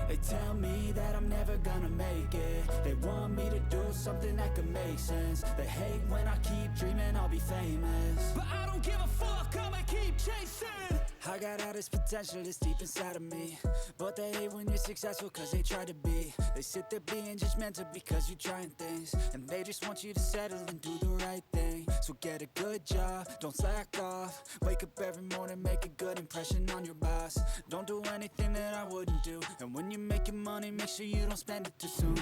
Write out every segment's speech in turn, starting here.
They tell me that I'm never gonna make it. They want me to do something that could make sense. They hate when I keep dreaming I'll be famous, but I don't give a fuck, I'ma keep chasing. I got all this potential that's deep inside of me, but they hate when you're successful cause they try to be. They sit there being judgmental because you're trying things, and they just want you to settle and do the right thing. So get a good job, don't slack off. Wake up every morning, make a good impression on your boss. Don't do anything that I wouldn't do, and when you're making money, make sure you don't spend it too soon.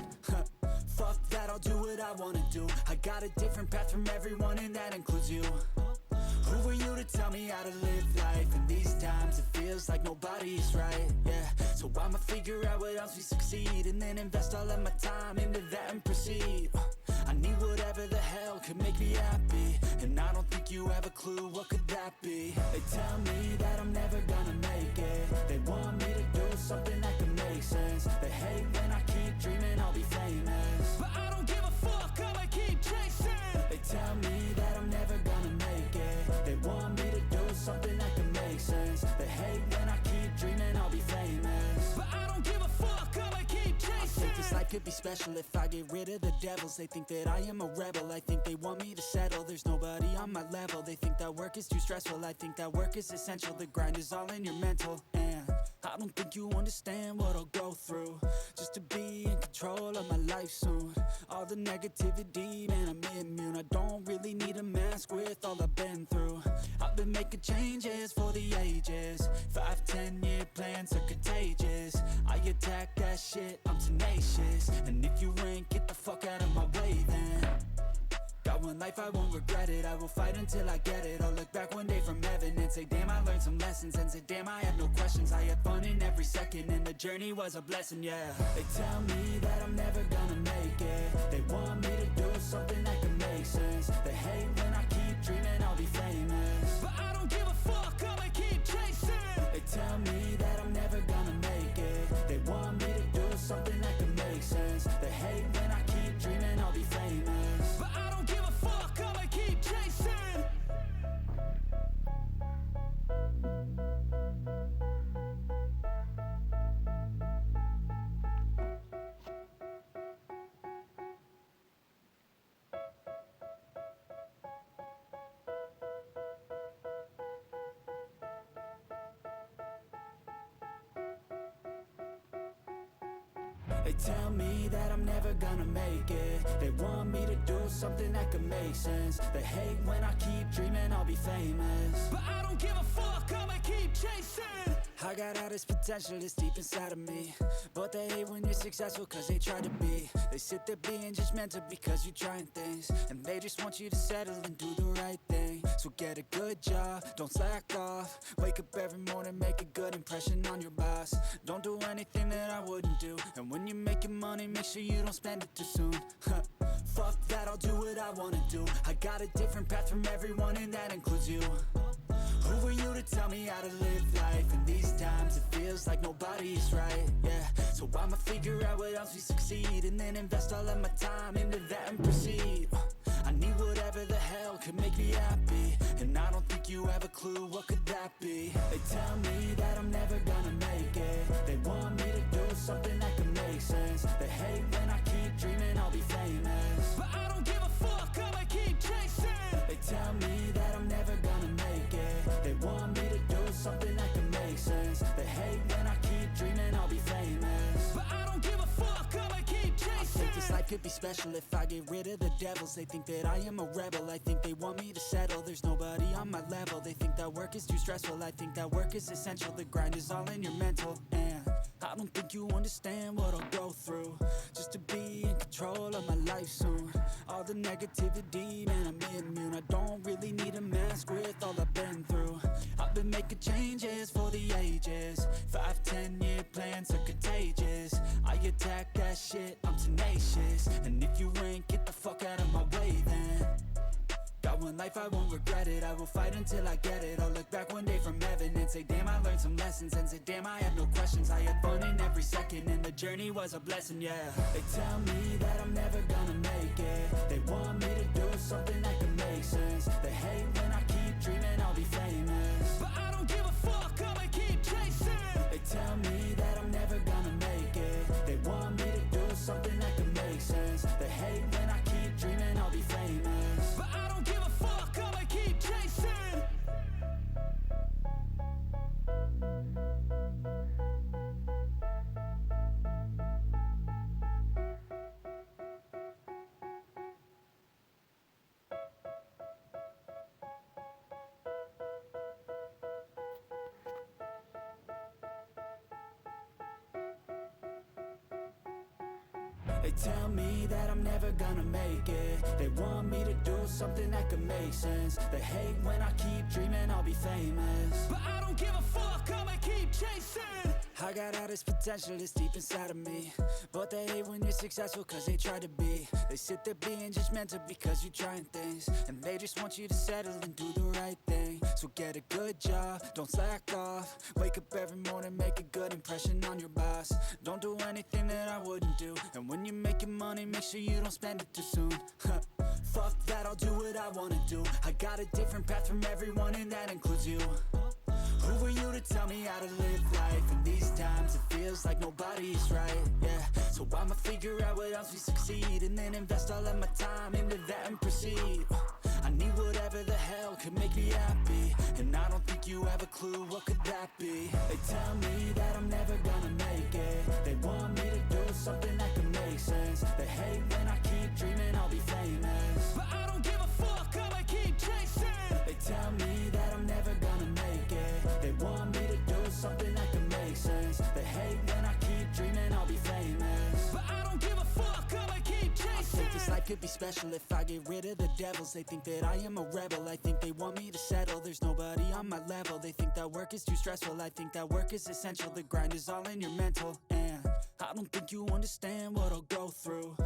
Fuck that, I'll do what I wanna do. I got a different path from everyone, and that includes you. Who are you to tell me how to live life? In these times it feels like nobody's right, yeah. So I'ma figure out what else we succeed, and then invest all of my time into that and proceed. I need whatever the hell could make me happy, and I don't think you have a clue what could that be. They tell me that I'm never gonna make it. They want me to do something that could make sense. They hate when I keep dreaming I'll be famous, but I don't give a fuck, I'ma keep chasing. They tell me that I'm never gonna make it. They want me to do something that could make sense. They hate when I keep dreaming I'll be famous, but I don't give a fuck, I'ma keep chasing. I think this life could be special if I get rid of the devils. They think that I am a rebel, I think they want me to settle. There's nobody on my level, they think that work is too stressful. I think that work is essential, the grind is all in your mental. And I don't think you understand what I'll go through just to be in control of my life soon. All the negativity, man, I'm immune. I don't really need a mask with all I've been through. I've been making changes for the ages. 5-10 year plans are contagious. I attack that shit, I'm tenacious. And if you ain't, get the fuck out of my way then. Got one life, I won't regret it. I will fight until I get it. I'll look back one day from heaven and say, damn, I learned some lessons. And say, damn, I had no questions. I had fun in every second, and the journey was a blessing, yeah. They tell me that I'm never gonna make it. They want me to do something that can make sense. They hate when I keep dreaming I'll be famous, but I don't give a fuck, I'ma keep chasing. They tell me that I'm never gonna make it. They want me to do something that can make sense. They hate when I keep dreaming I'll be famous, but I don't give a fuck, I'ma keep chasing. They tell me that I'm never gonna make it. They want me to do something that could make sense. They hate when I keep dreaming I'll be famous, but I don't give a fuck, I'ma keep chasing. I got all this potential that's deep inside of me, but they hate when you're successful cause they try to be. They sit there being judgmental because you're trying things, and they just want you to settle and do the right thing. So get a good job, don't slack off. Wake up every morning, make a good impression on your boss. Don't do anything that I wouldn't do, and when you're making money, make sure you don't spend it too soon. Fuck that, I'll do what I wanna do. I got a different path from everyone, and that includes you. Who are you to tell me how to live life? In these times it feels like nobody's right, yeah. So I'ma figure out what else we succeed, and then invest all of my time into that and proceed. I need whatever the hell could make me happy, and I don't think you have a clue what could that be. They tell me that I'm never gonna make it. They want me to do something that can make sense. They hate when I keep dreaming I'll be famous, but I don't give a fuck, I'ma keep chasing. They tell me that I'm never gonna make it. They want me to do something that can make sense. They hate when I keep dreaming I'll be famous, but I don't give a fuck, I'ma keep chasing. I think this life could be special if I get rid of the devils. They think that I am a rebel, I think they want me to settle. There's nobody on my level, they think that work is too stressful. I think that work is essential, the grind is all in your mental. And I don't think you understand what I'll go through just to be in control of my life soon. All the negativity, man, I'm immune. I don't really need a mask with all I've been through. I've been making changes for the ages. 5-10 year plans are contagious. I attack that shit, I'm tenacious. And if you ain't, get the fuck out of my way then. Got one life, I won't regret it. I will fight until I get it. I'll look back one day from heaven and say, damn, I learned some lessons. And say, damn, I had no questions. I had fun in every second, and the journey was a blessing, yeah. They tell me that I'm never gonna make it. They want me to do something that can make sense. They hate when I keep dreaming I'll be famous, but I don't give a fuck, I'ma keep chasing. They tell me that I'm never gonna make it. They tell me that I'm never gonna make it. They want me to do something that could make sense. They hate when I keep dreaming I'll be famous, but I don't give a fuck, I'ma keep chasing. I got all this potential that's deep inside of me, but they hate when you're successful cause they try to be. They sit there being judgmental because you're trying things, and they just want you to settle and do the right thing. So get a good job, don't slack off. Wake up every morning, make a good impression on your boss. Don't do anything that I wouldn't do, and when you're making money, make sure you don't spend it too soon. Fuck that, I'll do what I wanna do. I got a different path from everyone, and that includes you. Who are you to tell me how to live life? In these times it feels like nobody is right, yeah. So I'ma figure out what else we succeed, and then invest all of my time into that and proceed. I need whatever the hell could make me happy, and I don't think you have a clue what could that be. They tell me that I'm never gonna make it. They want me to do something that could make sense. They hate when I keep dreaming I'll be famous, but I don't give a fuck, I'ma keep chasing. They tell me that I'm never gonna make it. They want me to do something that can make sense. They hate when I keep dreaming I'll be famous, but I don't give a fuck, I'ma keep chasing. I think this life could be special if I get rid of the devils. They think that I am a rebel, I think they want me to settle. There's nobody on my level. They think that work is too stressful, I think that work is essential. The grind is all in your mental, and I don't think you understand what I'll go through.